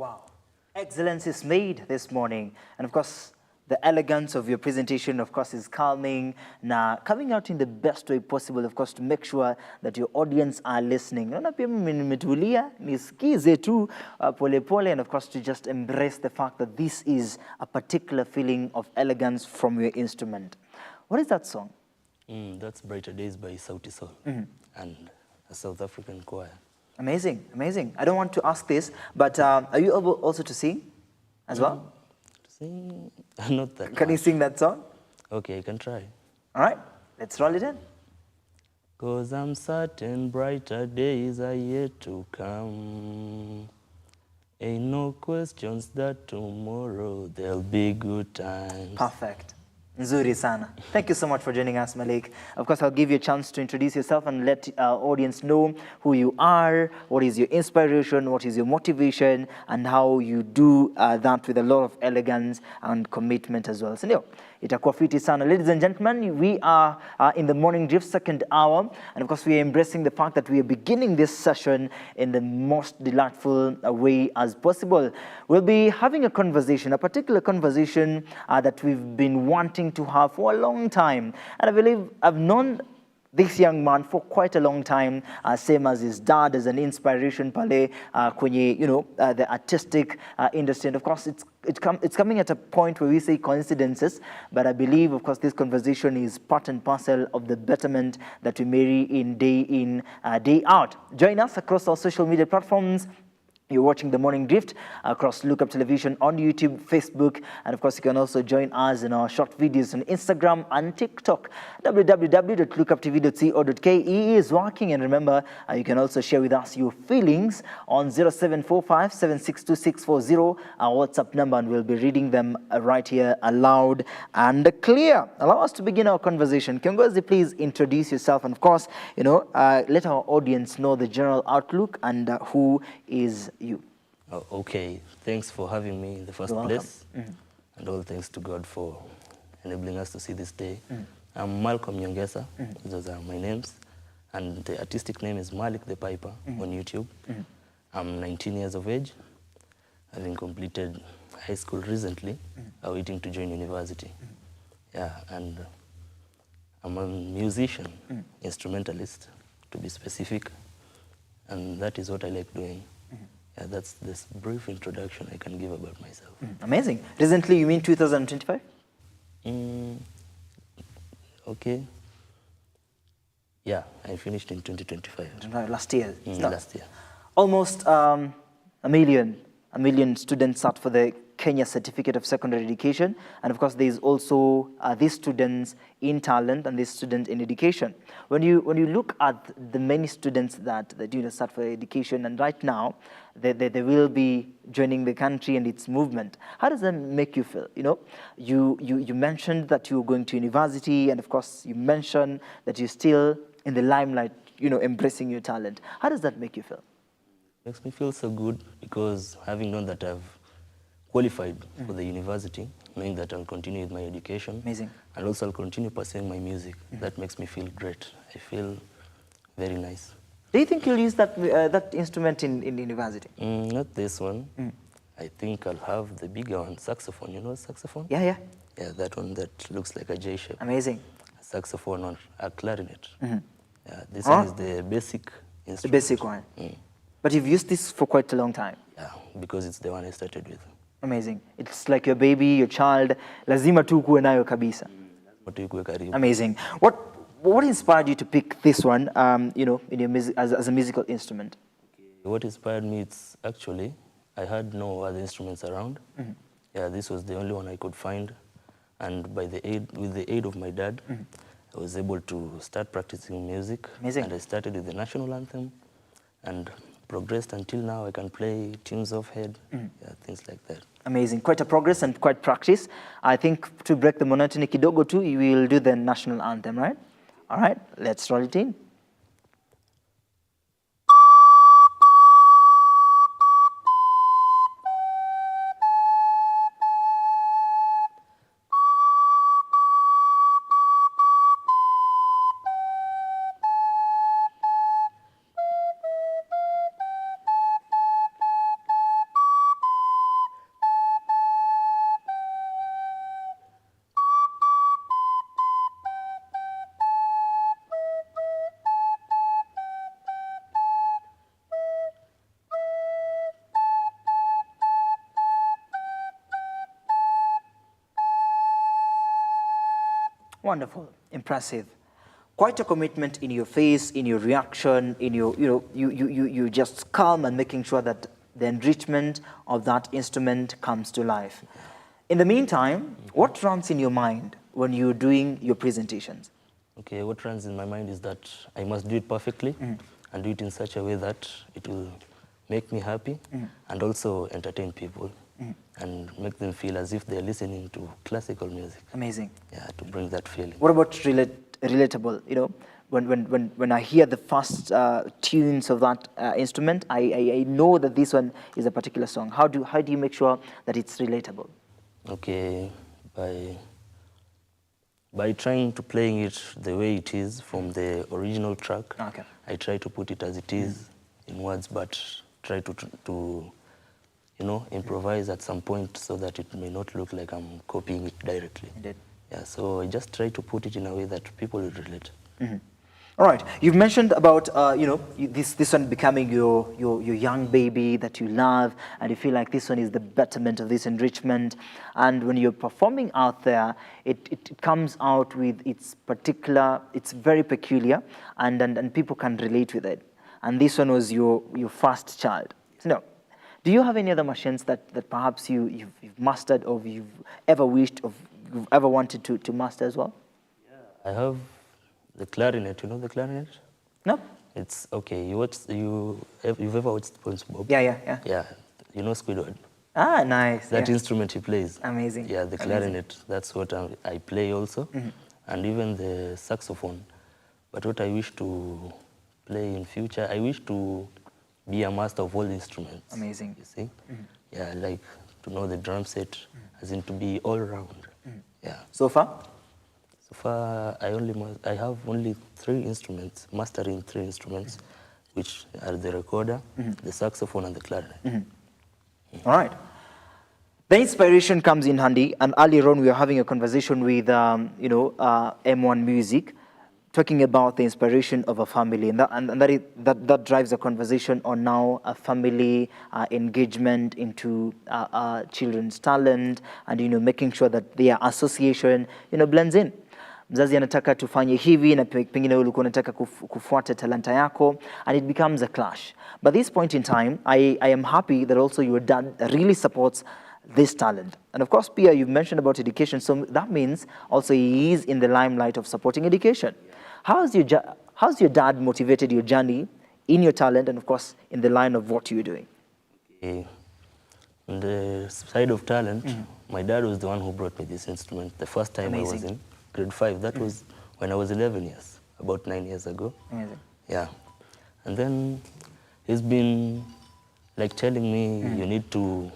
Wow. Excellence is made this morning. And of course, the elegance of your presentation, of course, is calming. Now, coming out in the best way possible, of course, to make sure that your audience are listening. Naona pia mimi nimetulia, nisikize tu pole pole, and of course, to just embrace the fact that this is a particular feeling of elegance from your instrument. What is that song? That's Brighter Days by Sauti Sol and a South African choir. Amazing, amazing. I don't want to ask this, but are you able also to sing as well? Sing? Not that Can you much. sing that song? Okay, I can try. All right, let's roll it in. 'Cause I'm certain brighter days are yet to come. Ain't no questions that tomorrow there'll be good times. Perfect. Nzuri sana. Thank you so much for joining us, Malik. Of course, I'll give you a chance to introduce yourself and let our audience know who you are, what is your inspiration, what is your motivation, and how you do that with a lot of elegance and commitment as well. So, ndio, itakuwa fiti sana. Ladies and gentlemen, we are in the Morning Drift second hour, and of course, we are embracing the fact that we are beginning this session in the most delightful way as possible. We'll be having a conversation, a particular conversation that we've been wanting to have for a long time. And I believe I've known this young man for quite a long time, same as his dad, as an inspiration pale kwenye, the artistic industry. And of course, it's coming at a point where we say coincidences, but I believe, of course, this conversation is part and parcel of the betterment that we marry in, day out. Join us across our social media platforms. You're watching The Morning Drift across Lookup Television on YouTube, Facebook, and of course you can also join us in our short videos on Instagram and TikTok. www.lookuptv.co.ke is working, and remember, you can also share with us your feelings on 0745 762 our WhatsApp number, and we'll be reading them right here aloud and clear. Allow us to begin our conversation. Kiongozi, please introduce yourself, and of course, let our audience know the general outlook and who is you. Oh, okay, thanks for having me in the first place. And all thanks to God for enabling us to see this day. I'm Malcolm Nyongesa, those are my names. And the artistic name is Malik the Piper on YouTube. I'm 19 years of age, having completed high school recently, waiting to join university. Yeah, and I'm a musician, instrumentalist, to be specific. And that is what I like doing. Yeah, that's this brief introduction I can give about myself. Amazing. Recently, you mean 2025? Okay. Yeah, I finished in 2025. Last year. Last year. Almost a million students sat for the Kenya Certificate of Secondary Education, and of course there is also these students in talent and these students in education. When you look at the many students that sat for education, and right now they will be joining the country and its movement, how does that make you feel? You mentioned that you were going to university, and of course you mentioned that you're still in the limelight, embracing your talent. How does that make you feel? Makes me feel so good, because having known that I've qualified for the university, knowing that I'll continue with my education. Amazing. And also I'll continue pursuing my music. That makes me feel great. I feel very nice. Do you think you'll use that instrument in university? Not this one. I think I'll have the bigger one, saxophone. You know saxophone? Yeah. Yeah, that one that looks like a J shape. Amazing. A saxophone or a clarinet. Yeah, this one is the basic instrument. The basic one. But you've used this for quite a long time. Yeah, because it's the one I started with. Amazing. It's like your baby, your child. Lazima tu kuwe nayo kabisa. Amazing. What inspired you to pick this one, in your music, as a musical instrument? What inspired me, it's actually, I had no other instruments around. Yeah, this was the only one I could find. And with the aid of my dad, I was able to start practicing music. Amazing. And I started with the national anthem and progressed until now. I can play tunes off head, things like that. Amazing. Quite a progress and quite practice. I think to break the monotony kidogo too, you will do the national anthem, right? All right, let's roll it in. Wonderful, impressive. Quite a commitment in your face, in your reaction, in your, you just calm and making sure that the enrichment of that instrument comes to life. In the meantime, what runs in your mind when you're doing your presentations? Okay, what runs in my mind is that I must do it perfectly and do it in such a way that it will make me happy and also entertain people and make them feel as if they're listening to classical music. Amazing. Yeah, to bring that feeling. What about relatable? You know, when I hear the first tunes of that instrument, I know that this one is a particular song. How do you make sure that it's relatable? Okay, by trying to playing it the way it is from the original track. Okay. I try to put it as it is in words, but try to improvise at some point so that it may not look like I'm copying it directly. Indeed. Yeah, so I just try to put it in a way that people will relate. All right, you've mentioned about this one becoming your young baby that you love, and you feel like this one is the betterment of this enrichment. And when you're performing out there, it comes out with its very peculiar, and people can relate with it. And this one was your first child. So, do you have any other machines that perhaps you've mastered, or you've ever wished, or you've ever wanted to master as well? I have the clarinet. You know the clarinet? No. It's okay. You've ever watched SpongeBob? Yeah. Yeah. You know Squidward? Ah, nice. That yeah. instrument he plays. Amazing. Yeah, the clarinet. That's what I play also, and even the saxophone. But what I wish to play in future, I wish to be a master of all instruments. Amazing. You see? Yeah, like to know the drum set, as in to be all round. Yeah. So far? So far, I have only 3 instruments, mastering 3 instruments, which are the recorder, the saxophone, and the clarinet. All right. The inspiration comes in handy, and earlier on we were having a conversation with M1 Music, talking about the inspiration of a family, and that drives a conversation on now a family engagement into children's talent, and making sure that their association blends in. Mzazi anataka tufanye hivi na pengine ulikuwa unataka kufuata talanta yako, and it becomes a clash. But this point in time, I am happy that also your dad really supports this talent. And of course, Pia, you've mentioned about education, so that means also he is in the limelight of supporting education. How's your dad motivated your journey in your talent, and of course in the line of what you're doing? Okay. On the side of talent, my dad was the one who brought me this instrument the first time. Amazing. I was in grade 5. That was when I was 11 years, about 9 years ago. Amazing. Yeah. And then he's been like telling me, you need to,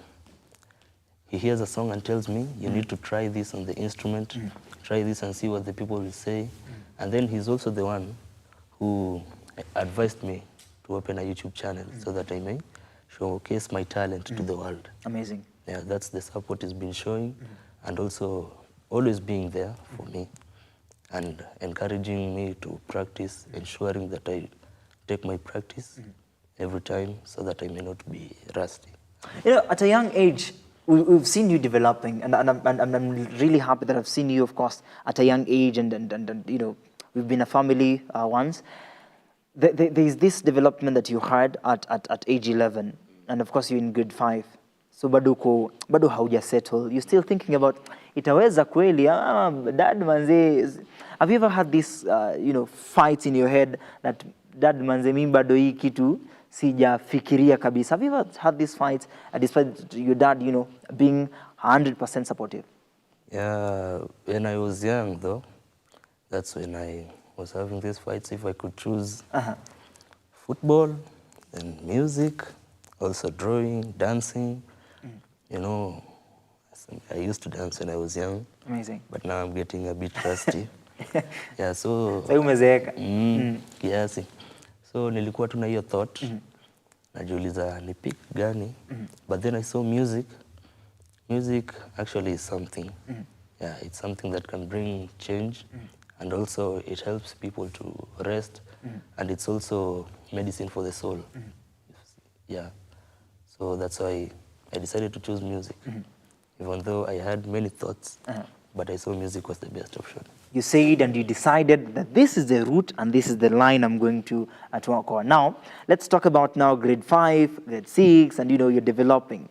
he hears a song and tells me, you need to try this on the instrument, try this and see what the people will say. And then he's also the one who advised me to open a YouTube channel so that I may showcase my talent to the world. Amazing. Yeah, that's the support he's been showing, and also always being there for me and encouraging me to practice, ensuring that I take my practice every time so that I may not be rusty. At a young age, we've seen you developing, and I'm really happy that I've seen you, of course, at a young age, and we've been a family once. There's this development that you had at age 11, and of course you're in grade 5. So bado hauja settle. You're still thinking about itaweza kweli, dad manze. Have you ever had this fights in your head that dad manze mimi bado hii kitu sijafikiria kabisa? Have you ever had these fights despite your dad being 100% supportive? Yeah, when I was young though, that's when I was having these fights. If I could choose football and music, also drawing, dancing. I used to dance when I was young. Amazing. But now I'm getting a bit rusty. Yeah, so umezeeka. Kiasi. So nilikuwa tu na hiyo thought. Najiuliza ni pick gani. But then I saw music. Music actually is something. Yeah, it's something that can bring change. And also it helps people to rest. And it's also medicine for the soul. Yeah. So that's why I decided to choose music. Even though I had many thoughts. but I saw music was the best option. You said and you decided that this is the route and this is the line I'm going to work on. Now, let's talk about now grade 5, grade 6, and you're developing.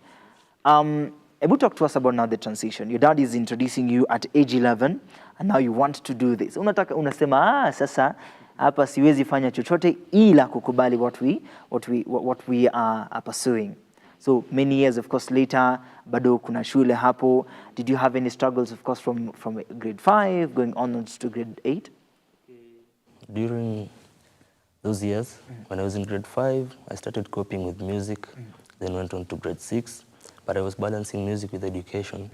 Ebu, talk to us about now the transition. Your dad is introducing you at age 11, and now you want to do this. Unasema, sasa, hapa siwezi fanya chochote ila kukubali what we are pursuing. So many years, of course, later, bado kuna shule hapo. Did you have any struggles, of course, from grade 5 going onwards to grade 8? During those years, when I was in grade 5, I started coping with music, then went on to grade 6. But I was balancing music with education,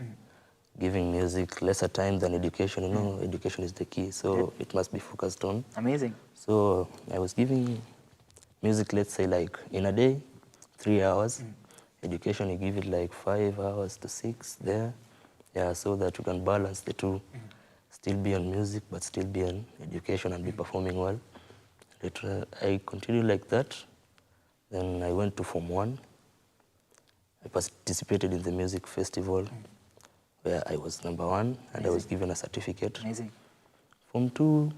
giving music lesser time than education. Education is the key, so it must be focused on. Amazing. So I was giving music, let's say, like in a day, 3 hours. Education, you give it like 5 hours to 6 there. Yeah, so that you can balance the two. Still be on music, but still be on education and be performing well. Later, I continued like that. Then I went to Form 1. I participated in the music festival where I was number 1 and Amazing. I was given a certificate. Amazing. Form 2,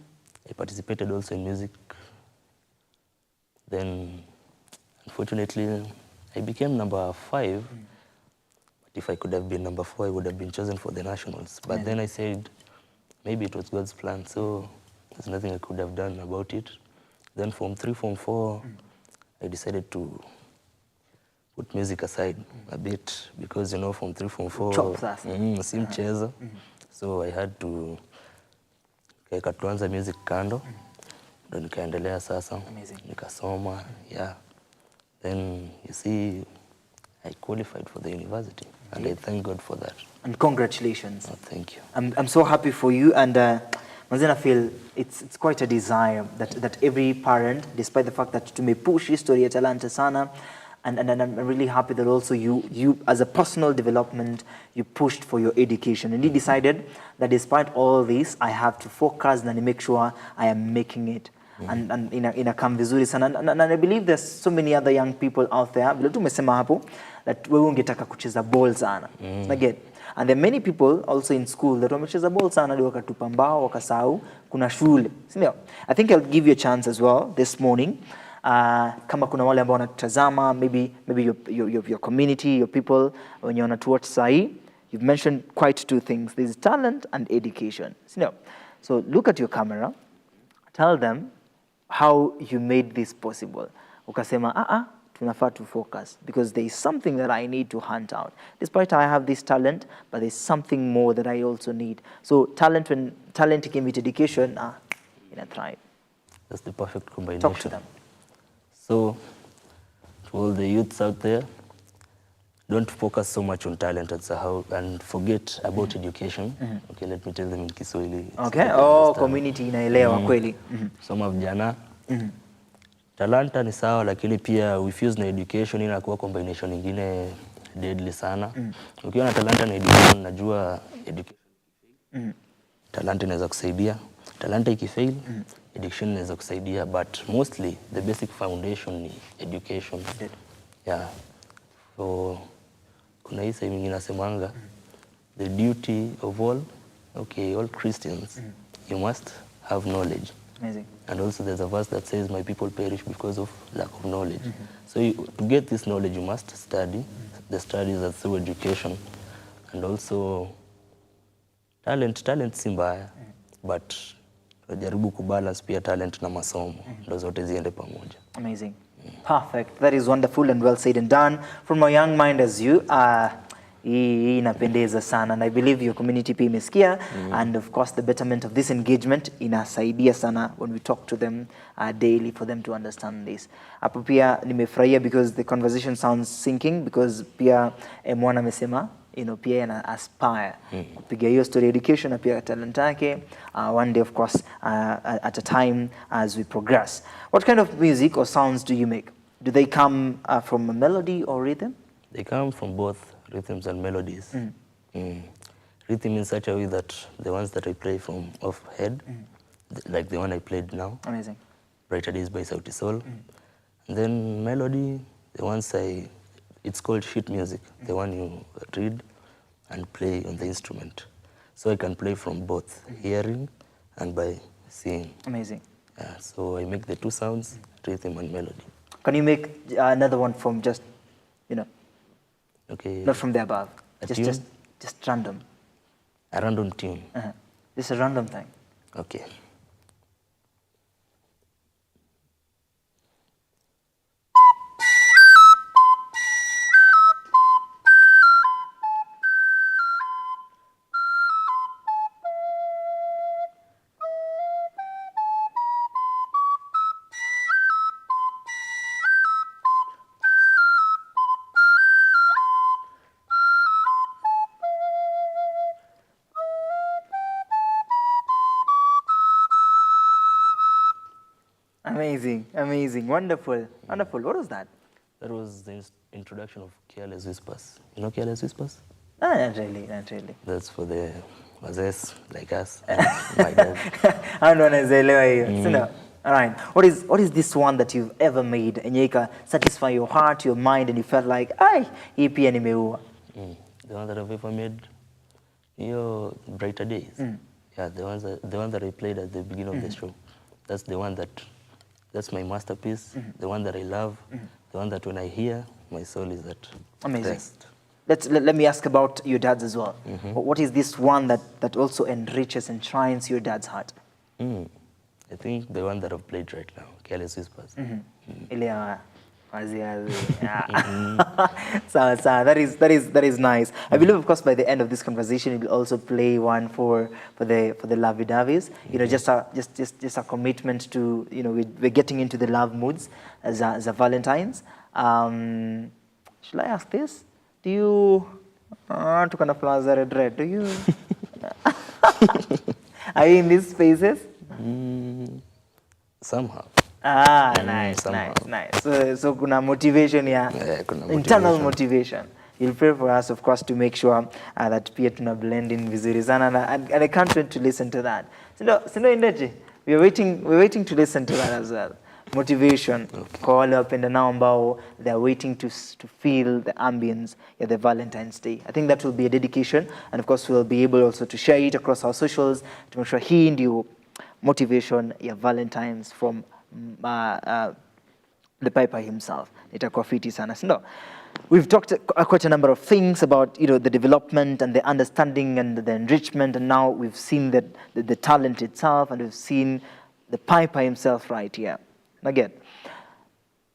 I participated also in music. Then, unfortunately, I became number 5, but if I could have been number 4, I would have been chosen for the nationals. But then I said, maybe it was God's plan, so there's nothing I could have done about it. Then Form 3, Form 4, I decided to put music aside a bit, because, Form 3, Form 4, si mchezo. So I had to tuanza music kando, ndo nikaendelea sasa, nikasoma, yeah. Then, you see, I qualified for the university, and I thank God for that. And congratulations. Oh, thank you. I'm so happy for you, and I feel it's quite a desire that every parent, despite the fact that to me push history at talanta sana, and I'm really happy that also you as a personal development, you pushed for your education, and you decided that despite all this, I have to focus and make sure I am making it. And inakam vizuri sana, and I believe there's so many other young people out there vile tumesema hapo that wewe ungetaka kucheza ball sana. Again, and there are many people also in school that wamecheza ball sana ndio wakatupa mbao wakasahau kuna shule, si ndio? I think I'll give you a chance as well this morning. Kama kuna wale ambao wanatazama, maybe your community, your people, when you're on a watch sahi, you've mentioned quite two things. There's talent and education. So look at your camera, tell them how you made this possible. Ukasema, tunafaa to focus, because there is something that I need to hunt out. Despite I have this talent, but there's something more that I also need. So when talent came with education, thrive. That's the perfect combination. Talk to them. So, to all the youths out there, don't focus so much on talent and forget about education. Okay, let me tell them in Kiswahili. Okay, community inaelewa kweli. Soma vijana. Talanta ni sawa, lakini pia refuse na education inakuwa combination nyingine deadly sana. Ukiwa na talanta na education, najua education. Talanta inaweza kusaidia. Talanta ikifail, education inaweza kusaidia, but mostly the basic foundation ni education. Yeah. So kuna hii saying inasemanga, the duty of all Christians, you must have knowledge. Amazing. And also there's a verse that says, my people perish because of lack of knowledge. So to get this knowledge, you must study. The studies are through education. And also talent si mbaya, but jaribu kubalance pia talent na masomo, ndo zote ziende pamoja. Amazing. Perfect. That is wonderful and well said and done. From a young mind as you, hii inapendeza sana, and I believe your community pia imesikia, and of course the betterment of this engagement inasaidia sana when we talk to them daily for them to understand this. Hapo pia nimefurahia because the conversation sounds sinking, because pia mwana amesema pia ana aspire kupiga hiyo story education na pia talent yake, one day of course at a time as we progress. What kind of music or sounds do you make? Do they come from a melody or rhythm? They come from both rhythms and melodies. Rhythm in such a way that the ones that I play from off head, like the one I played now. Amazing. Brighter Days by Sauti Sol. And then melody, the ones it's called sheet music, the one you read and play on the instrument. So I can play from both hearing and by seeing. Amazing. Yeah, so I make the two sounds, rhythm and melody. Can you make another one from just, you know, Okay. not from the above, A just tune? just random, A random tune. just a random thing. Okay. Amazing, amazing, wonderful, wonderful. What was that? That was the introduction of Careless Whispers. You know Careless Whispers? Not really, not really. That's for the wazes like us and my dad. I don't know, Zelewa hiyo. Sina. All right. What is this one that you've ever made and you can satisfy your heart, your mind, and you felt like, ay, hii pia nimeua. The one that I've ever made, your Brighter Days. Yeah, the one that I played at the beginning of the show. That's the one that's my masterpiece. The one that I love. The one that when I hear, my soul is at Amazing. rest. Let me ask about your dad's as well. What is this one that also enriches and shrines your dad's heart? I think the one that I've played right now, Careless Whispers. Ile ya wazi wazi. Sawa. That is nice. I believe, of course, by the end of this conversation, we'll also play one for the lovey-doveys. You know, just a commitment to, you know, we're getting into the love moods as a Valentine's. Should I ask this? Do you to kind of flowers are red? Do you are you in these spaces? Somehow. Nice. somehow. Nice. So kuna motivation ya Kuna internal motivation. motivation. You'll pray for us, of course, to make sure that pia tuna blend in vizuri sana, and I can't wait to listen to that. Sindo Indeji, we're waiting to listen to that as well. Motivation kwa wale wapendanao ambao they're waiting to feel the ambience of the Valentine's Day. I think that will be a dedication, and of course we'll be able also to share it across our socials to make sure hii ndio motivation ya Valentine's from the Piper himself. Itakuwa fiti sana, sindo? We've talked quite a number of things about, you know, the development and the understanding and the enrichment, and now we've seen the talent itself, and we've seen the Piper himself right here. Again,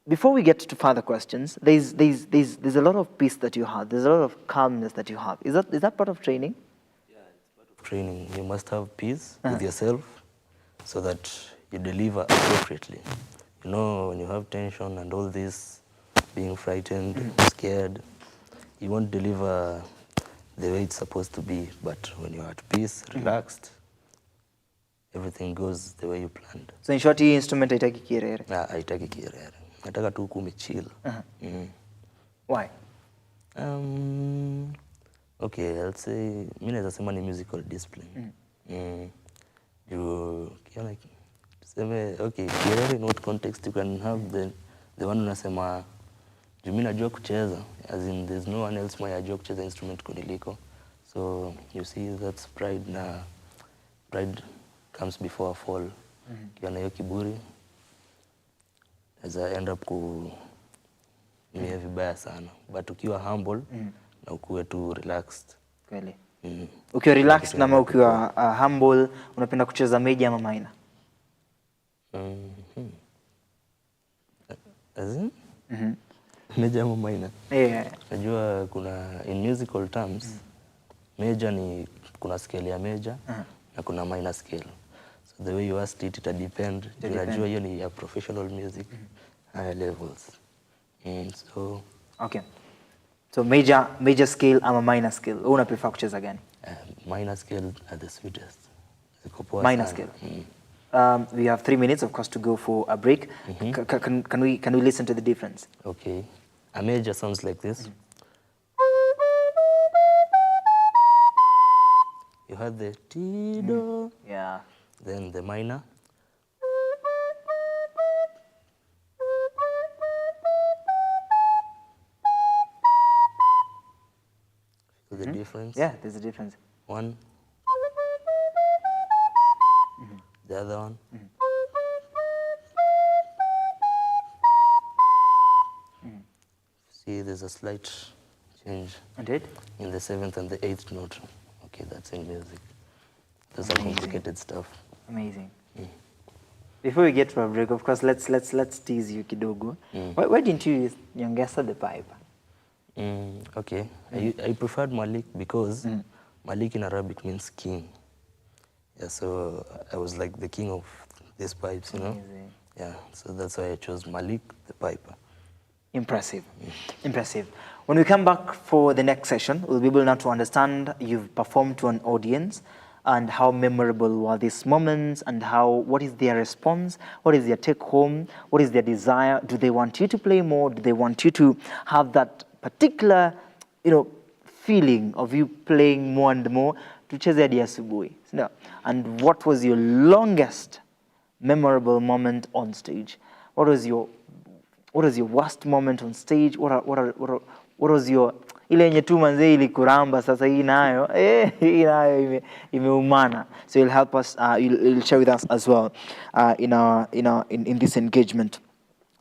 before we get to further questions, there's a lot of peace that you have. There's a lot of calmness that you have. Is that part of training? Yeah, it's part of training. You must have peace with yourself so that you deliver appropriately. You know, when you have tension and all this, being frightened, scared, you won't deliver the way it's supposed to be. But when you're at peace, relaxed, everything goes the way you planned. So in short, hii instrument haitaki kierere. Haitaki kierere. Nataka tu kumechill. Why? Okay, I'll say, mimi naweza sema ni musical discipline. You like, okay, kierere in what context you can have the one unasema, mimi najua kucheza, as in there's no one else mwenye ajua kucheza instrument kuniliko. So you see, that's pride, na pride comes before a fall. Ukiwa na hiyo kiburi, naweza end up kumia vibaya sana. But ukiwa humble, na ukuwe tu relaxed. Kweli. Ukiwa relaxed na ukiwa humble, unapenda kucheza major ama minor? As in? Major ama minor? Yeah. Najua kuna, in musical terms, major ni, kuna scale ya major, na kuna minor scale. So the way you asked it, it depend. Najua hiyo ni ya professional music, higher levels. So Okay. So major scale ama minor scale, wewe una prefer kucheza gani? Minor scale are the sweetest. Minor scale. We have 3 minutes, of course, to go for a break. Can we listen to the difference? Okay. A major sounds like this. You had the T-do. Yeah. Then the minor. Feel the difference? Yeah, there's a difference. 1, The other one. See, there's a slight change. Indeed. In the 7th and the 8th note. Okay, that's in music. Those are complicated stuff. Amazing. Before we get to a break, of course, let's tease you kidogo. Why didn't you use Nyongesa the pipe? Okay, I preferred Malik because Malik in Arabic means king. Yeah, so I was like the king of these pipes, you know. Amazing. Yeah, so that's why I chose Malik the piper. Impressive. Impressive. When we come back for the next session, we'll be able now to understand you've performed to an audience and how memorable were these moments and what is their response, what is their take home, what is their desire. Do they want you to play more? Do they want you to have that particular, feeling of you playing more and more? Tucheze hadi asubuhi. No. And what was your longest memorable moment on stage? What was your worst moment on stage? What was your ile yenye tu manze ilikuramba sasa hii nayo imeumana. So you'll help us, you'll share with us as well in this engagement.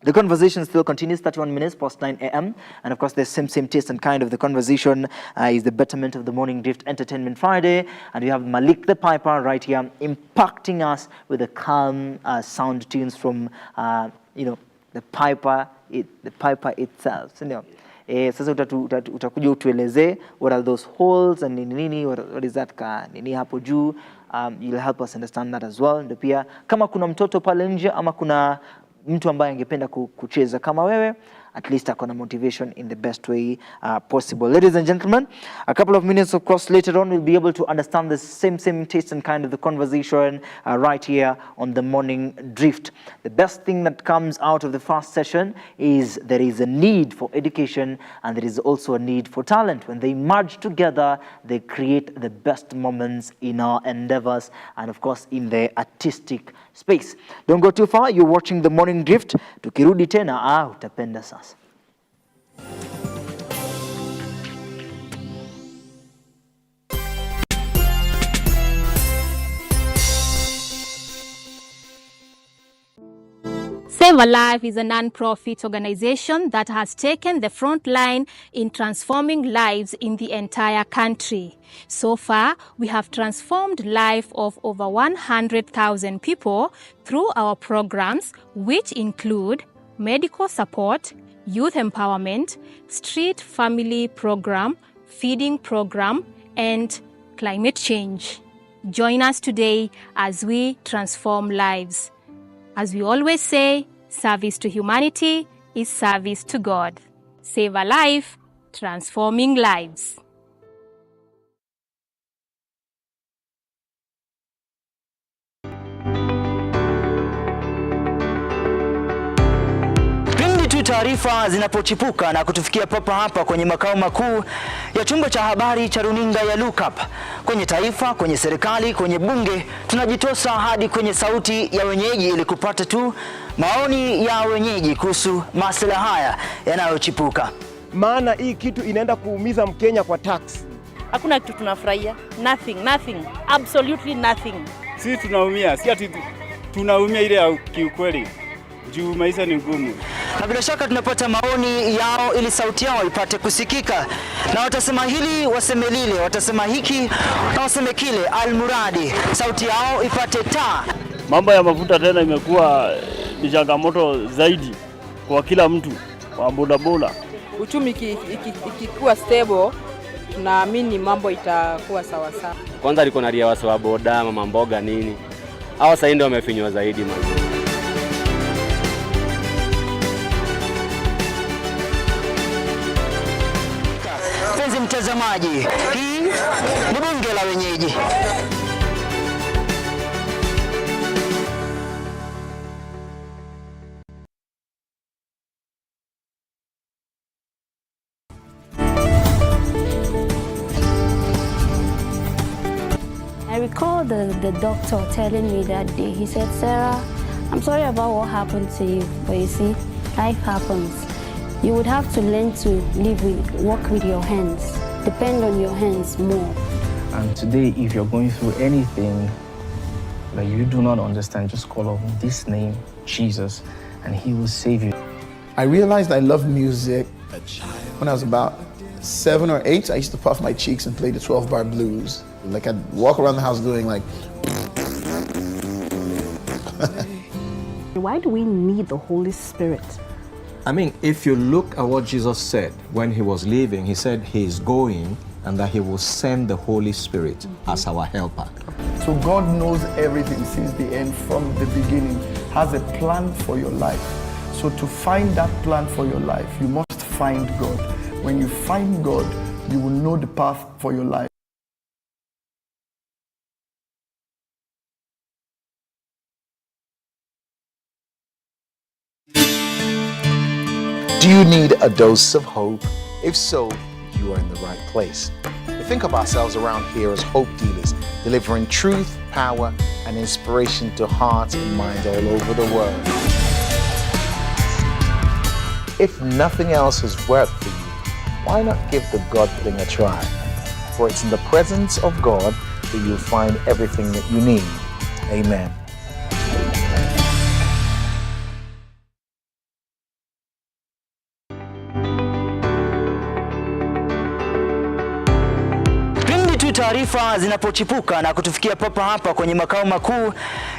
The conversation still continues, 31 minutes past 9 a.m. And of course, the same taste and kind of the conversation is the betterment of the Morning Drift Entertainment Friday. And we have Malik the Piper right here impacting us with the calm sound tunes from, the piper itself. Sasa utakuja utueleze what are those holes and nini, what is that ka nini hapo juu. You'll help us understand that as well. Ndio pia kama kuna mtoto pale nje ama kuna mtu ambaye angependa kucheza kama wewe, at least akona motivation in the best way possible. Ladies and gentlemen, a couple of minutes, of course, later on, we'll be able to understand the same taste and kind of the conversation right here on the Morning Drift. The best thing that comes out of the first session is there is a need for education and there is also a need for talent. When they merge together, they create the best moments in our endeavors and, of course, in the artistic space. Don't go too far. You're watching the Morning Drift. Tukirudi tena, utapenda sasa. Save a Life is a non-profit organization that has taken the front line in transforming lives in the entire country. So far, we have transformed the life of over 100,000 people through our programs, which include medical support, youth empowerment, street family program, feeding program, and climate change. Join us today as we transform lives. As we always say, service to humanity is service to God. Save a life, transforming lives. Taarifa zinapochipuka na kutufikia papa hapa kwenye makao makuu ya chumba cha habari cha runinga ya Lookup, kwenye taifa, kwenye serikali, kwenye bunge, tunajitosa hadi kwenye sauti ya wenyeji ili kupata tu maoni ya wenyeji kuhusu masuala haya yanayochipuka. Maana hii kitu inaenda kuumiza Mkenya kwa tax. Hakuna kitu tunafurahia. Nothing. Absolutely nothing. Sisi tunaumia, si ati tunaumia ile ya kiukweli. Juu maisha ni ngumu. Na bila shaka tunapata maoni yao ili sauti yao ipate kusikika. Na watasema hili, waseme lile, watasema hiki, na waseme kile, almuradi sauti yao ipate taa. Mambo ya mafuta tena imekuwa ni changamoto zaidi kwa kila mtu, wa bodaboda. Uchumi ikikuwa stable, tunaamini mambo itakuwa sawa sawa. Kwanza liko na ria wasa wa boda, mama mboga nini. Hawa sasa ndio wamefinywa zaidi mazuri. Mtazamaji, hii ni bunge la wenyeji. I recall the doctor telling me that day, he said, "Sarah, I'm sorry about what happened to you, but you see, life happens. You would have to learn to work with your hands, depend on your hands more." And today, if you're going through anything, that you do not understand, just call on this name, Jesus, and he will save you. I realized I love music when I was about 7 or 8. I used to puff my cheeks and play the 12-bar blues. Like I'd walk around the house doing like... Why do we need the Holy Spirit? I mean, if you look at what Jesus said when he was leaving, he said he is going and that he will send the Holy Spirit as our helper. So God knows everything since the end, from the beginning, has a plan for your life. So to find that plan for your life, you must find God. When you find God, you will know the path for your life. Do you need a dose of hope? If so, you are in the right place. We think of ourselves around here as hope dealers, delivering truth, power, and inspiration to hearts and minds all over the world. If nothing else has worked for you, why not give the God thing a try? For it's in the presence of God that you'll find everything that you need. Amen. Taarifa zinapochipuka na kutufikia papa hapa kwenye makao makuu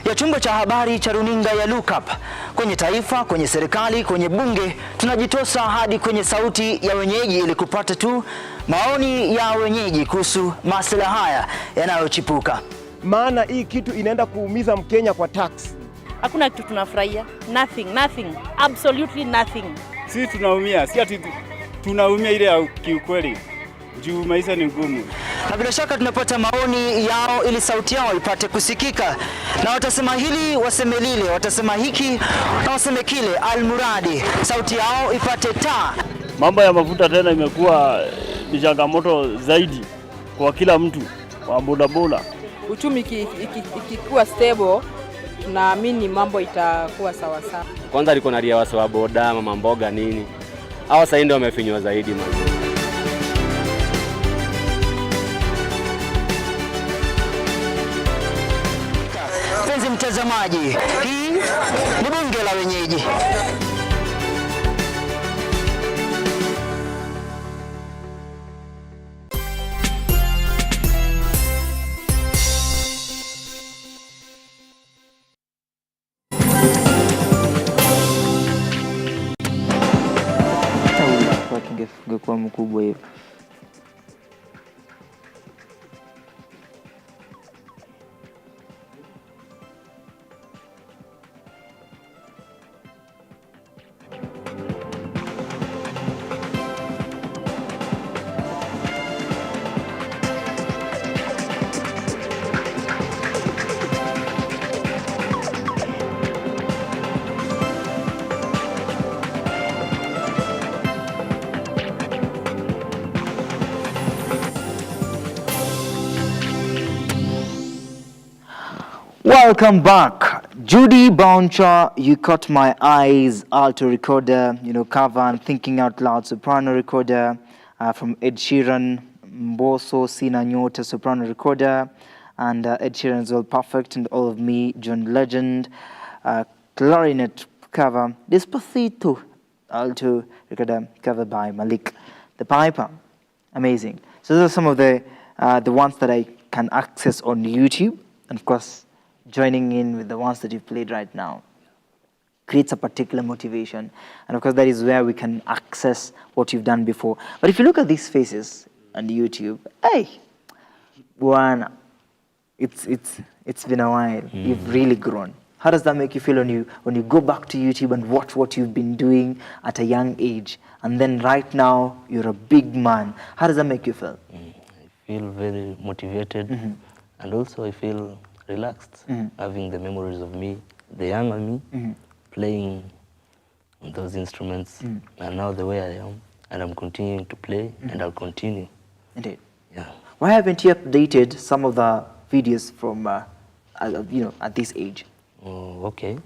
ya chumba cha habari cha runinga ya Look Up, kwenye taifa, kwenye serikali, kwenye bunge, tunajitosa hadi kwenye sauti ya wenyeji ili kupata tu maoni ya wenyeji kuhusu masuala haya yanayochipuka. Maana hii kitu inaenda kuumiza Mkenya kwa tax. Hakuna kitu tunafurahia. Nothing. Absolutely nothing. Sisi tunaumia, si ati tunaumia ile ya kiukweli. Juu maisha ni ngumu. Na bila shaka tunapata maoni yao ili sauti yao ipate kusikika. Na watasema hili, waseme lile, watasema hiki, na waseme kile, almuradi sauti yao ipate taa. Mambo ya mafuta tena imekuwa ni changamoto zaidi kwa kila mtu wa bodaboda. Uchumi ikikuwa stable, tunaamini mambo itakuwa sawa sawa. Kwanza liko na ria wase wa boda, mama mboga nini. Hawa sasa ndio wamefinywa zaidi man. Mtazamaji, hii ni bunge la wenyeji. Kingekuwa mkubwa hivi. Welcome back. Judy Bouncer, You Caught My Eyes, alto recorder, cover and Thinking Out Loud soprano recorder, from Ed Sheeran, Mbosso, Sina Nyota soprano recorder, and Ed Sheeran as well, Perfect, and All of Me, John Legend, clarinet cover, Despacito, alto recorder, covered by Malik, the piper. Amazing. So those are some of the ones that I can access on YouTube, and of course, joining in with the ones that you've played right now creates a particular motivation. And of course, that is where we can access what you've done before. But if you look at these faces on YouTube, hey, Bwana, it's been a while. You've really grown. How does that make you feel when you go back to YouTube and watch what you've been doing at a young age, and then right now you're a big man? How does that make you feel? I feel very motivated, and also I feel relaxed, having the memories of me, the younger me, playing those instruments, and now the way I am, and I'm continuing to play, and I'll continue. Indeed. Yeah. Why haven't you updated some of the videos from, at this age? Oh, okay.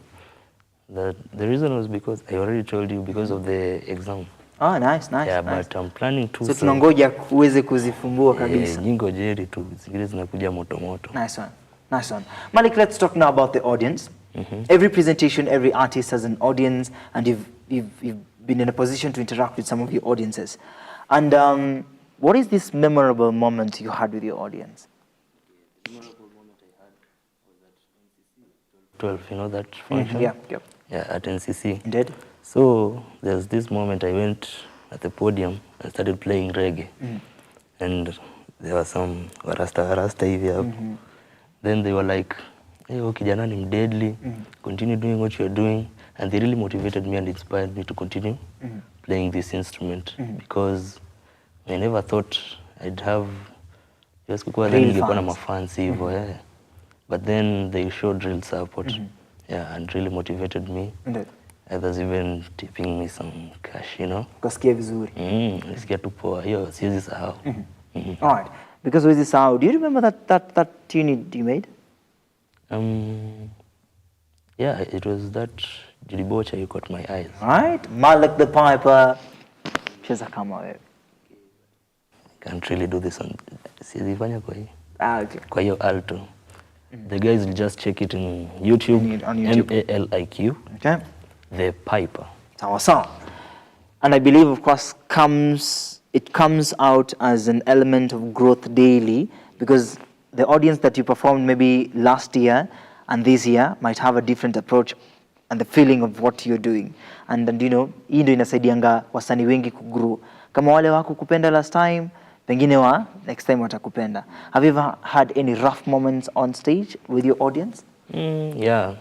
The reason was because I already told you, because of the exam. Oh, nice. Yeah, nice. but I'm planning to. So tunangoja uweze kuzifumbua kabisa. Nyingo jeri tu, zingine zinakuja moto moto. Nice one. Nice one. Malik, let's talk now about the audience. Every presentation, every artist has an audience, and you've been in a position to interact with some of your audiences. And what is this memorable moment you had with your audience? The memorable moment I had was at NCC 12, you know that function? Yeah, at NCC. Indeed. So there's this moment I went at the podium and started playing reggae. And there were some rasta hivi. Then they were like, hey, kijana ni deadly, continue doing what you're doing. And they really motivated me and inspired me to continue playing this instrument because I never thought I'd have just fans hivyo, yeah. But then they showed real support, yeah, and really motivated me. Others even tipping me some cash, you know. Kasikia vizuri. Nisikia tu poa, hiyo siwezi sahau. All right. Because with this how, do you remember that tune you made? Yeah, it was that Jilibocha, You Caught My Eyes. Right? Malik the Piper. Cheza kama wewe. Can't really do this on sizifanya kwa hii. Okay. Kwa hiyo alto. The guys will just check it in YouTube. On YouTube. MALIQ. Okay. The Piper. Sawa. And I believe, of course, it comes out as an element of growth daily, because the audience that you performed maybe last year and this year might have a different approach and the feeling of what you're doing. And you know, hii ndio inasaidianga wasanii wengi kugrow. Kama wale wako kupenda last time, pengine next time watakupenda. Have you ever had any rough moments on stage with your audience? Yeah.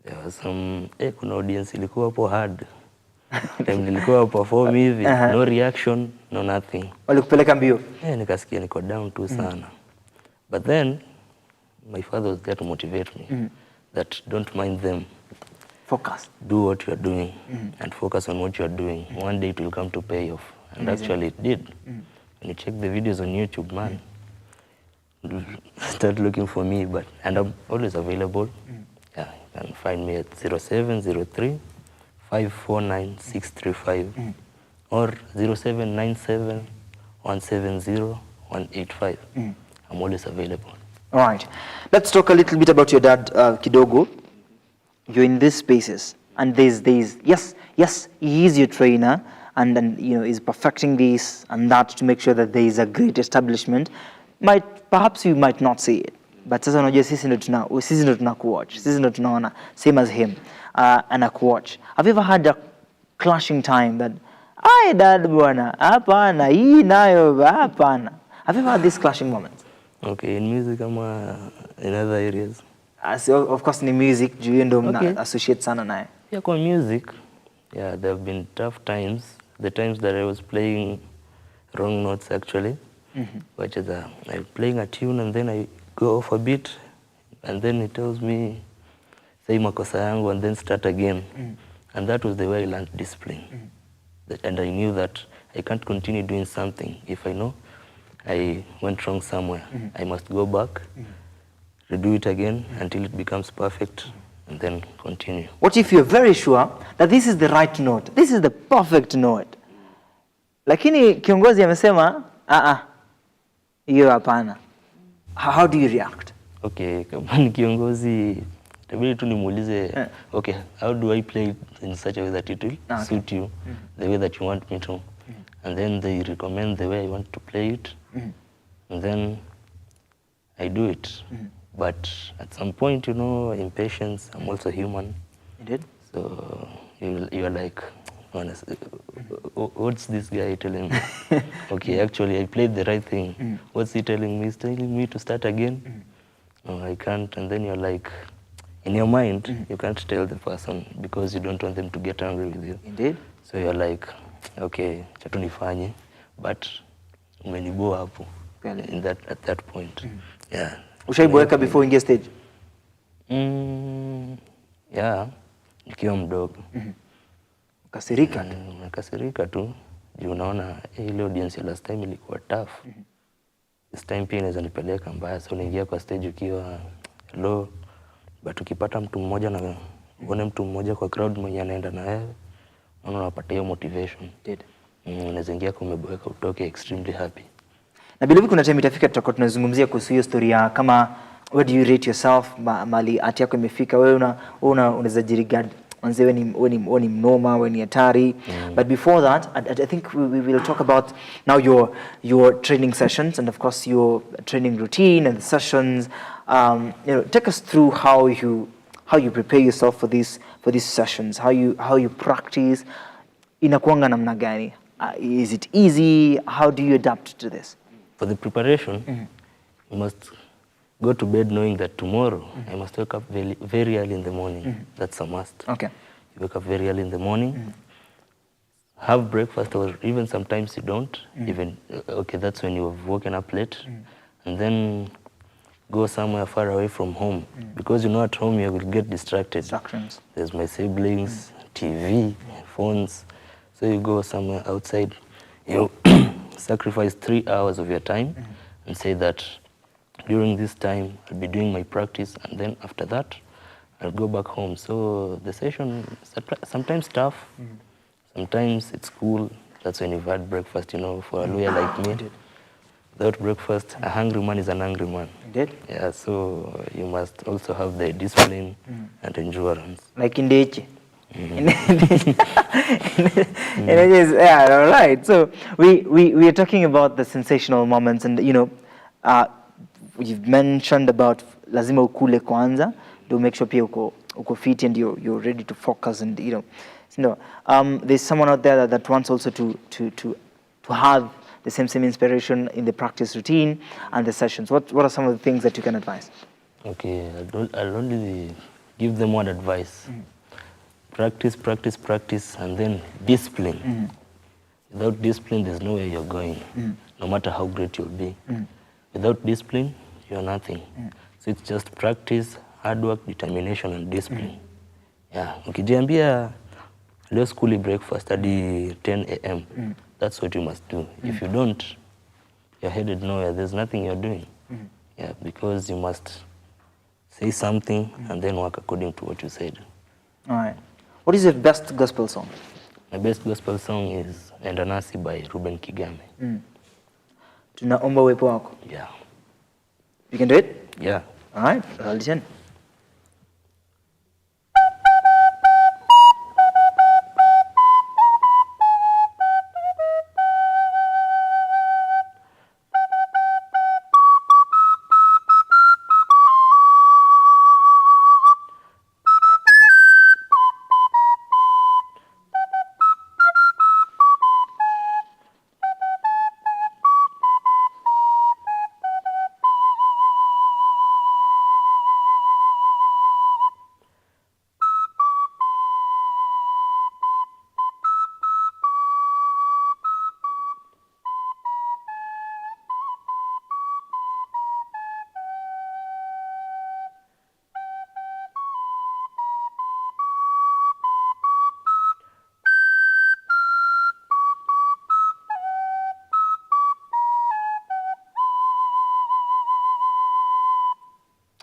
There was some, kuna audience ilikuwa hapo hard. Time nilikuwa perform hivi, no reaction, no nothing. Walikupeleka mbio? Nikasikia niko down tu sana. But then, my father was there to motivate me. That don't mind them. Focus. Do what you're doing and focus on what you're doing. One day it will come to pay off. And actually it did. When you check the videos on YouTube, man, start looking for me. And I'm always available. Yeah, you can find me at 0703 549 635 or 0797 170 185. I'm always available. All right. Let's talk a little bit about your dad, Kidogo. You're in these spaces, and there's yes, he is your trainer, and you know, he's perfecting this and that to make sure that there is a great establishment. Perhaps you might not see it, but sasa unajua sisi ndo tunakuwatch, sisi ndo tunaona, same as him, anakuwatch. Have you ever had a clashing time that, dad bwana, hapana, hii nayo hapana? Have you ever had these clashing moments? Okay, in music in other areas. Of course, in music, do you associate sana naye? Yeah, kwa music, yeah, there have been tough times. The times that I was playing wrong notes actually, which is I'm playing a tune and then I go off a bit, and then it tells me say makosa yangu and then start again. And that was the way I learned discipline. And I knew that I can't continue doing something if I know I went wrong somewhere. I must go back, redo it again until it becomes perfect, and then continue. What if you're very sure that this is the right note, this is the perfect note, lakini kiongozi amesema hiyo hapana? How do you react? Okay, kama ni kiongozi, tabiri tu nimuulize, okay, how do I play it in such a way that it will suit you, the way that you want me to? And then they recommend the way I want to play it, and then I do it. But at some point, you know, impatience, I'm also human. You did? So you're like, honestly, what's this guy telling me? Okay, actually, I played the right thing. What's he telling me? He's telling me to start again? No, I can't. And then you're like, in your mind, you can't tell the person because you don't want them to get angry with you. Indeed. So you're like, okay, chatu nifanye, but umeniboa hapo at that point. Yeah. Ushaiboeka before ingia stage? Yeah, nikiwa mdogo. Kasirika? Kasirika tu. Juu unaona ile audience ya last time ilikuwa tough. This time pia inaweza nipeleka mbaya, so unaingia kwa stage ukiwa low, but ukipata mtu mmoja na uone mtu mmoja kwa crowd mwenye anaenda na wewe, unapata hiyo motivation. Unaweza ingia kwa umeboeka utoke extremely happy. Na bila kuna time itafika tutakuwa tunazungumzia kuhusu hiyo story ya kama where do you rate yourself mali ati yako imefika wewe unaweza jirigard manze wewe ni mnoma wewe ni hatari but before that I think we will talk about now your training sessions and of course your training routine and the sessions take us through how you prepare yourself for these sessions, how you practice, inakuanga namna gani? Is it easy? How do you adapt to this? For the preparation, you must go to bed knowing that tomorrow I must wake up very, very early in the morning. That's a must. Okay. You wake up very early in the morning, have breakfast, or even sometimes you don't. Even okay, that's when you've woken up late, and then go somewhere far away from home because at home you will get distracted. Distractions. There's my siblings, TV, phones. So you go somewhere outside, you sacrifice 3 hours of your time and say that during this time I'll be doing my practice, and then after that I'll go back home. So the session is sometimes tough, sometimes it's cool. That's when you've had breakfast, for a lawyer like me. Without breakfast, a hungry man is an angry man. Indeed. Yeah, so you must also have the discipline and endurance. Like in Deche. Yeah, all right. So we are talking about the sensational moments, and you've mentioned about lazima ukule kwanza to make sure pia uko fit and you're ready to focus, and there's someone out there that wants also to have the same inspiration in the practice routine and the sessions. What are some of the things that you can advise? Okay, I'll only give them one advice. Practice, practice, practice, and then discipline. Without discipline, there's nowhere you're going, no matter how great you'll be. Without discipline, you're nothing. So it's just practice, hard work, determination, and discipline. Yeah, ukijiambia leo skuli breakfast at 10 a.m. That's what you must do. If you don't, you're headed nowhere. There's nothing you're doing. Yeah, because you must say something and then work according to what you said. All right. What is your best gospel song? My best gospel song is Enda Nasi by Ruben Kigame. Tunaomba uwepo wako. Yeah. You can do it? Yeah. All right. I'll listen.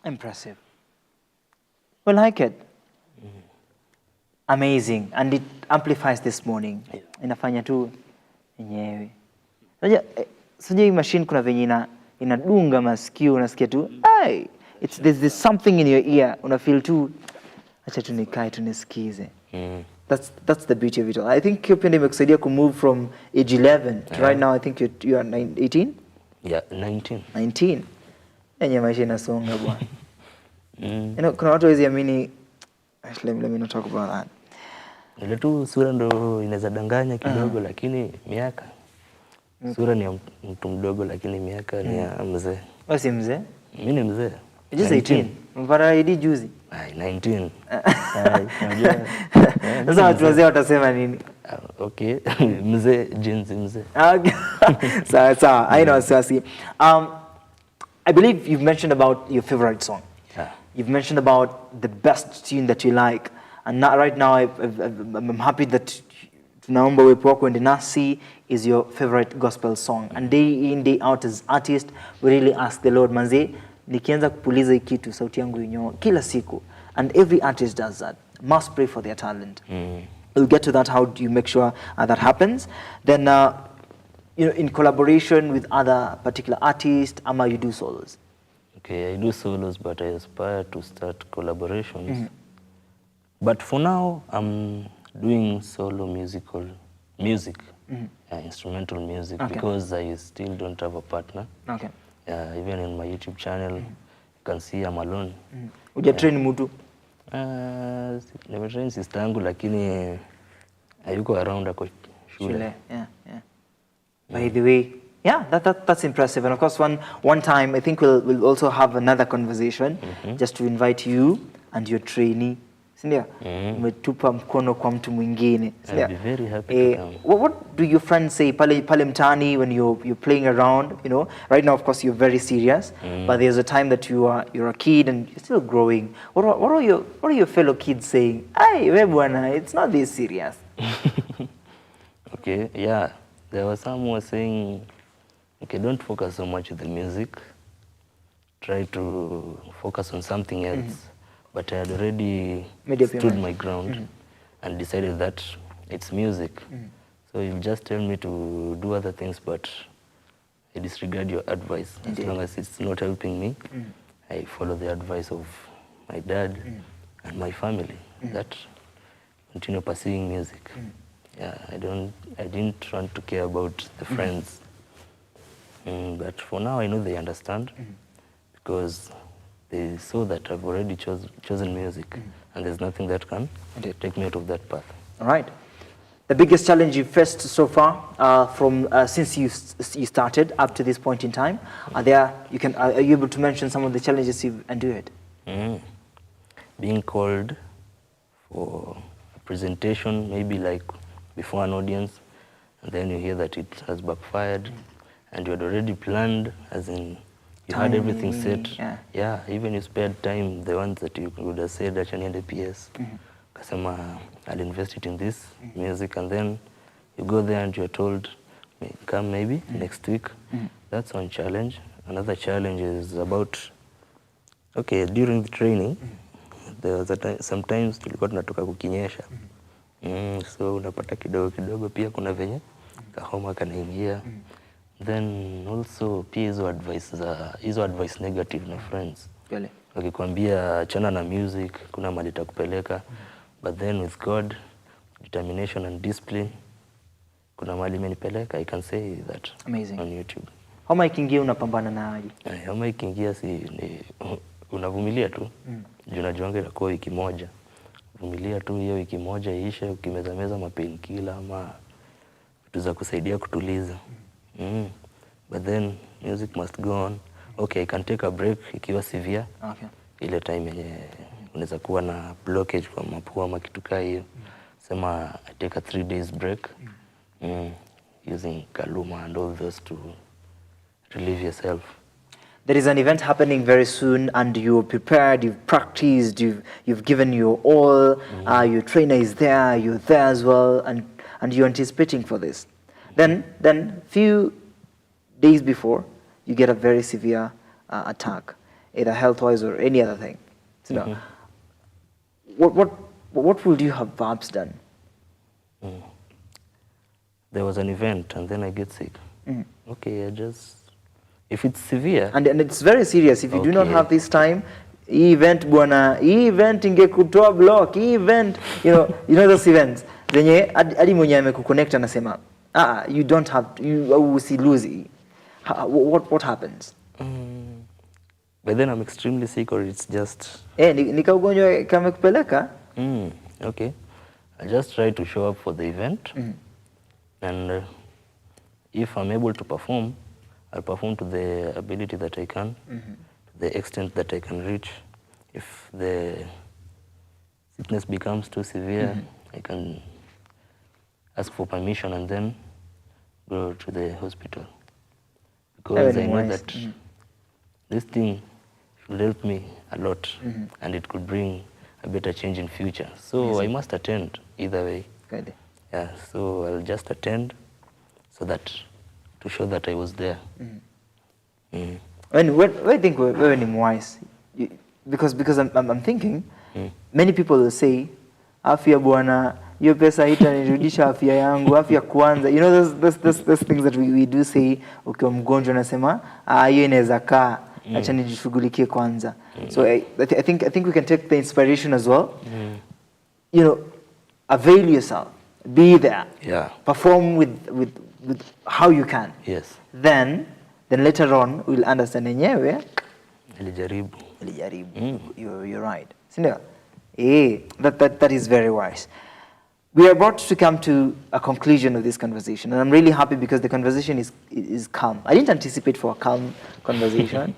Impressive. We like it. Amazing. And it amplifies this morning. Inafanya tu yenyewe. Sasa hii machine kuna venye inadunga masikio, unasikia tu, hey, there's something in your ear. Una feel tu, acha tu nikae tu nisikize. That's the beauty of it all. I think hiyo pia imekusaidia ku move from age 11 to right now I think you are 18? Yeah, 19. 19. Yenye maisha inasonga bwana. Kuna watu wezi amini, let me not talk about that. Ile tu sura ndo inaweza danganya kidogo lakini miaka. Sura ni mtu mdogo lakini miaka ni ya mzee. Wewe si mzee? Mimi ni mzee. Just 18. Mpara ID juzi. 19. Sasa watu wazee watasema nini? Okay. Mzee, jinsi mzee. Okay. Sawa, haina wasiwasi. I believe you've mentioned about your favorite song. Yeah. You've mentioned about the best tune that you like. And right now, I'm happy that Tunaomba Uwepo Wako Ende Nasi is your favorite gospel song. And day in, day out as artist, we really ask the Lord, manze, nikianza kupuliza kitu, sauti yangu inyo, kila siku. And every artist does that. Must pray for their talent. We'll get to that, how do you make sure that happens. Then, in collaboration with other particular artists, ama you do solos? Okay, I do solos, but I aspire to start collaborations. But for now, I'm doing solo music, instrumental music, because I still don't have a partner. Okay. Even in my YouTube channel, you can see I'm alone. Ujatrain mtu? Nimetrain sister yangu, lakini hayuko around, ako shule. Yeah. By the way, yeah, that's impressive. And of course, one time, I think we'll also have another conversation, just to invite you and your trainee. Sindio? Umetupa mkono kwa mtu mwingine. I'll be very happy to come. What do your friends say pale mtaani when you're playing around? You know, right now, of course, you're very serious, but there's a time that you're a kid and you're still growing. What are your fellow kids saying? Hey, we bwana, it's not this serious. Okay, yeah. There was someone saying, okay, don't focus so much on the music. Try to focus on something else. But I had already stood my ground and decided that it's music. So you just tell me to do other things, but I disregard your advice. As long as it's not helping me, I follow the advice of my dad and my family that continue pursuing music. Yeah, I didn't want to care about the friends. But for now, I know they understand because they saw that I've already chosen music, and there's nothing that can take me out of that path. All right. The biggest challenge you faced so far, from since you started up to this point in time, are you able to mention some of the challenges you've endured? Being called for a presentation, maybe like before an audience, and then you hear that it has backfired, and you had already planned, as in you had everything set. Yeah, even you spared time, the ones that you would have said, actually, in the PS. Kasema, I'll invest it in this music, and then you go there and you're told, come maybe next week. That's one challenge. Another challenge is about, okay, during the training, there was a time, sometimes tulikuwa tunatoka kukinyesha. So unapata kidogo pia kuna venye kahoma kanaingia. Then also pia hizo advice negative na friends. Wakikwambia achana na music, kuna mahali itakupeleka. But then with God, determination and discipline, kuna mahali imenipeleka. I can say that. Amazing. On YouTube. Homa ikiingia unapambana na aje? Homa ikiingia unavumilia tu. Unajuanga inakuwa wiki moja. Vumilia tu hiyo wiki moja iishe, ukimeza mapainkiller ama vitu za kusaidia kutuliza. But then music must go on. Okay, I can take a break ikiwa severe. Okay. Ile time yenye unaweza kuwa na blockage kwa mapua ama kitu kaa hiyo. Sema I take a 3 days break. Using Kaluma and all those to relieve yourself. There is an event happening very soon, and you're prepared, you've practiced, you've given your all, your trainer is there, you're there as well, and you're anticipating for this. Then few days before, you get a very severe attack, either health-wise or any other thing. So what would you have perhaps done? There was an event, and then I get sick. Okay, if it's severe. And it's very serious. If you do not have this time, event ingekutoa block, event, you know those events. Zenye hadi mwenye amekuconnect anasema, you don't have, you lose. What happens? But then I'm extremely sick, or it's just. Nika ugonjwa kamekupeleka? Okay, I just try to show up for the event, and if I'm able to perform, I'll perform to the ability that I can, to the extent that I can reach. If the sickness becomes too severe, I can ask for permission and then go to the hospital. Because I know that this thing should help me a lot, and it could bring a better change in future. So I must attend either way. Good. Yeah, so I'll just attend so that to show that I was there. I think we're wise, because I'm thinking, many people will say, afya bwana, hiyo pesa itanirudisha afya yangu, afya kwanza. Those things that we do say, ukiwa mgonjwa nasema, hiyo inaweza kaa. acha nijishughulikie kwanza. So I think we can take the inspiration as well. You know, avail yourself, be there, perform with how you can. Yes. Then later on we'll understand yenyewe Nilijaribu. You're right. Sindio? That is very wise. We are about to come to a conclusion of this conversation, and I'm really happy because the conversation is calm. I didn't anticipate for a calm conversation.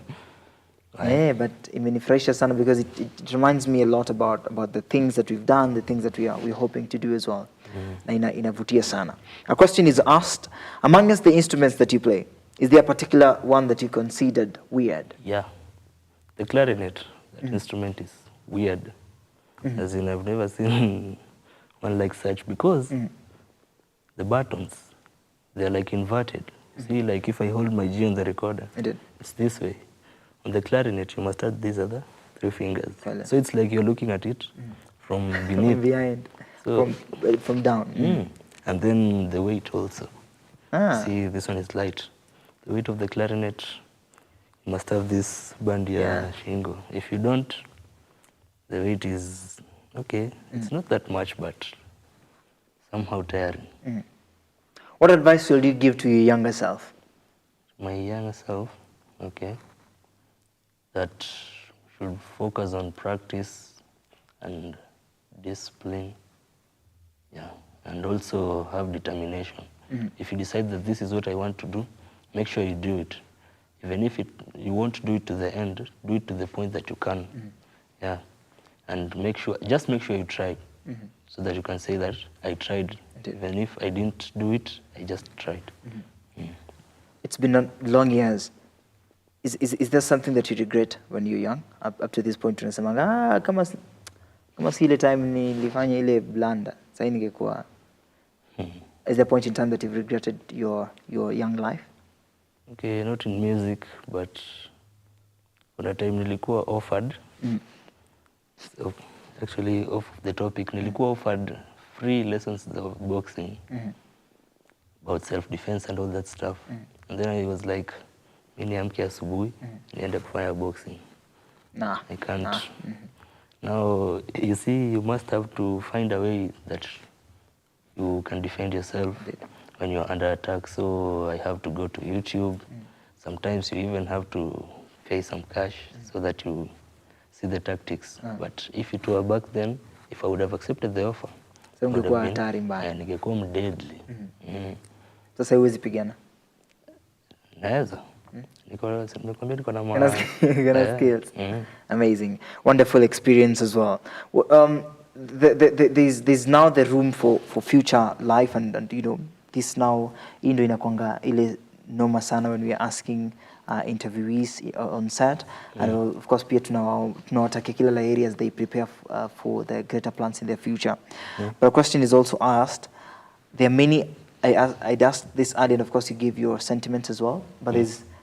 But imenifurahisha sana because it reminds me a lot about the things that we've done, the things that we're hoping to do as well. Na inavutia sana. A question is asked, amongst the instruments that you play, is there a particular one that you considered weird? Yeah. The clarinet, that instrument is weird. As in, I've never seen one like such because the buttons, they're like inverted. See, like if I hold my G on the recorder, it's this way. On the clarinet, you must have these other 3 fingers. So it's like you're looking at it from beneath. From behind, so, from down. And then the weight also. See, this one is light. The weight of the clarinet, you must have this bandia shingo. If you don't, the weight is okay. It's not that much, but somehow tiring. What advice will you give to your younger self? My younger self, okay, that should focus on practice and discipline, and also have determination. If you decide that this is what I want to do, make sure you do it. Even if you won't do it to the end, do it to the point that you can. And just make sure you try, so that you can say that I tried. Even if I didn't do it, I just tried. It's been long years. Is there something that you regret when you're young? Up to this point, unasema kama si ile time nilifanya ile blanda, sasa ningekuwa. Is there a point in time that you've regretted your young life? Okay, not in music, but for that time nilikuwa offered. So, actually, off the topic, nilikuwa offered free lessons of boxing, about self-defense and all that stuff. And then I was like, mimi niamke asubuhi, niende kufanya boxing. I can't. Now, you see, you must have to find a way that you can defend yourself when you're under attack. So I have to go to YouTube. Sometimes you even have to pay some cash so that you see the tactics. But if it were back then, if I would have accepted the offer, ungekuwa hatari mbaya. Ningekuwa mdeadly. Sasa huwezi pigana? Naweza. Niko skills. Amazing. Wonderful experience as well. There's now the room for future life and you know, this now ndo inakwanga ile noma sana when we are asking interviewees on set, and of course pia tunawatakia kila areas they prepare for the greater plans in their future. But a question is also asked, there are many, I'd asked this earlier, and of course you gave your sentiments as well, but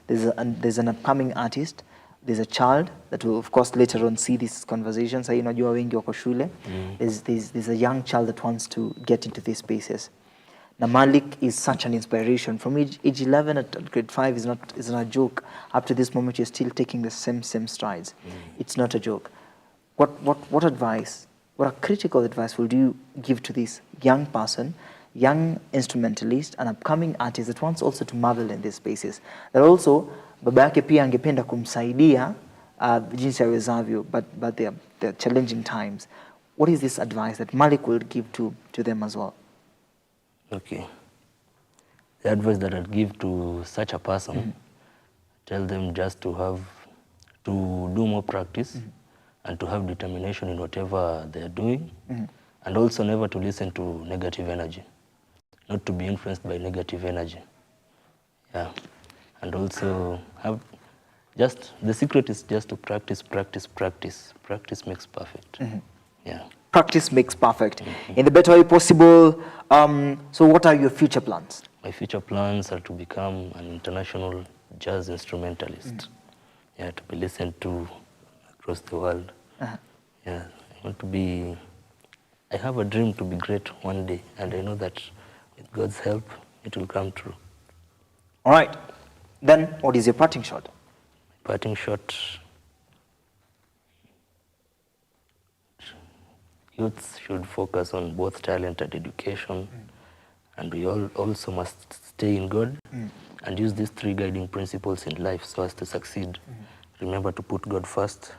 there's an upcoming artist, there's a child that will of course later on see this conversation. Sasa unajua wengi wako shule. There's a young child that wants to get into these spaces. Now Malik is such an inspiration. From age 11 at grade 5 is not a joke. Up to this moment, you're still taking the same strides. It's not a joke. What advice, what a critical advice would you give to this young person, young instrumentalist, an upcoming artist that wants also to marvel in these spaces? That also, baba yake pia angependa kumsaidia jinsi awezavyo, but they're challenging times. What is this advice that Malik will give to them as well? Okay. The advice that I'd give to such a person, tell them just to do more practice and to have determination in whatever they're doing, and also never to listen to negative energy, not to be influenced by negative energy. And also the secret is just to practice. Practice makes perfect. Practice makes perfect. In the better way possible. So what are your future plans? My future plans are to become an international jazz instrumentalist. To be listened to across the world. I have a dream to be great one day, and I know that with God's help, it will come true. All right. Then what is your parting shot? parting shot, youths should focus on both talent and education, and we all also must stay in God and use these 3 guiding principles in life so as to succeed. Remember to put God first,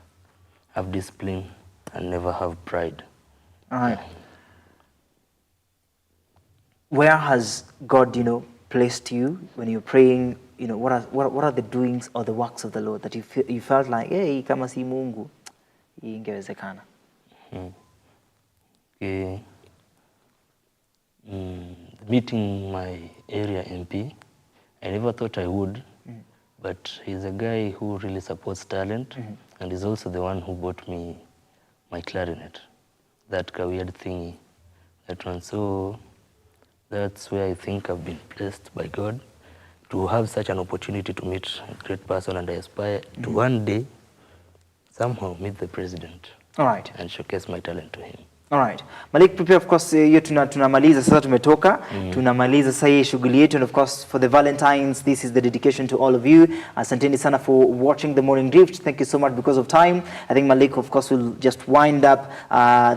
have discipline, and never have pride. All right. Where has God, placed you when you're praying? What are the doings or the works of the Lord that you felt like, hey, kama si Mungu, hii ingewezekana? Meeting my area MP, I never thought I would, but he's a guy who really supports talent, and he's also the one who bought me my clarinet, that weird thingy, that one. So that's where I think I've been blessed by God to have such an opportunity to meet a great person, and I aspire to one day somehow meet the president. All right. And showcase my talent to him. All right. Malik, prepare, of course, hiyo tunamaliza sasa, tumetoka. Tunamaliza sasa hii shughuli yetu, and of course for the Valentines, this is the dedication to all of you. Asanteni sana for watching the Morning Drift. Thank you so much because of time. I think Malik, of course, will just wind up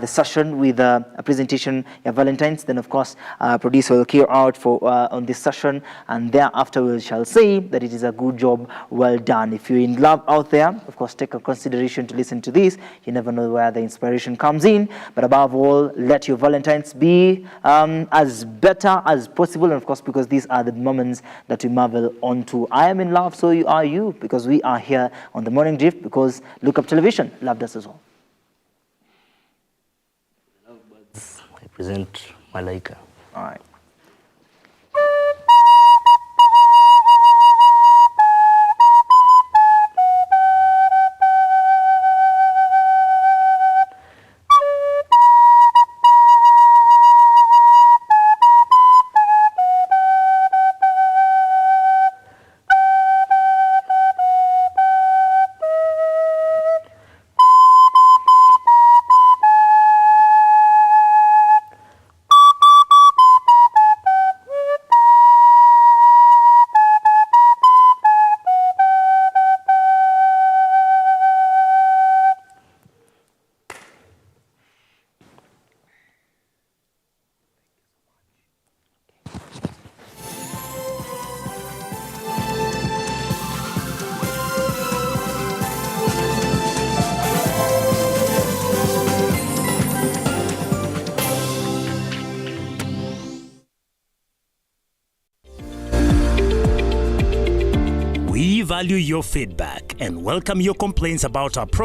the session with a presentation of Valentines. Then, of course, producer will clear out for on this session, and thereafter we shall say that it is a good job, well done. If you're in love out there, of course, take a consideration to listen to this. You never know where the inspiration comes in, but above all, let your Valentines be as better as possible, and of course, because these are the moments that we marvel onto. I am in love, so you are you, because we are here on the Morning Drift, because Look Up Television loved us as well. I present Malaika. All right. We value your feedback and welcome your complaints about our program.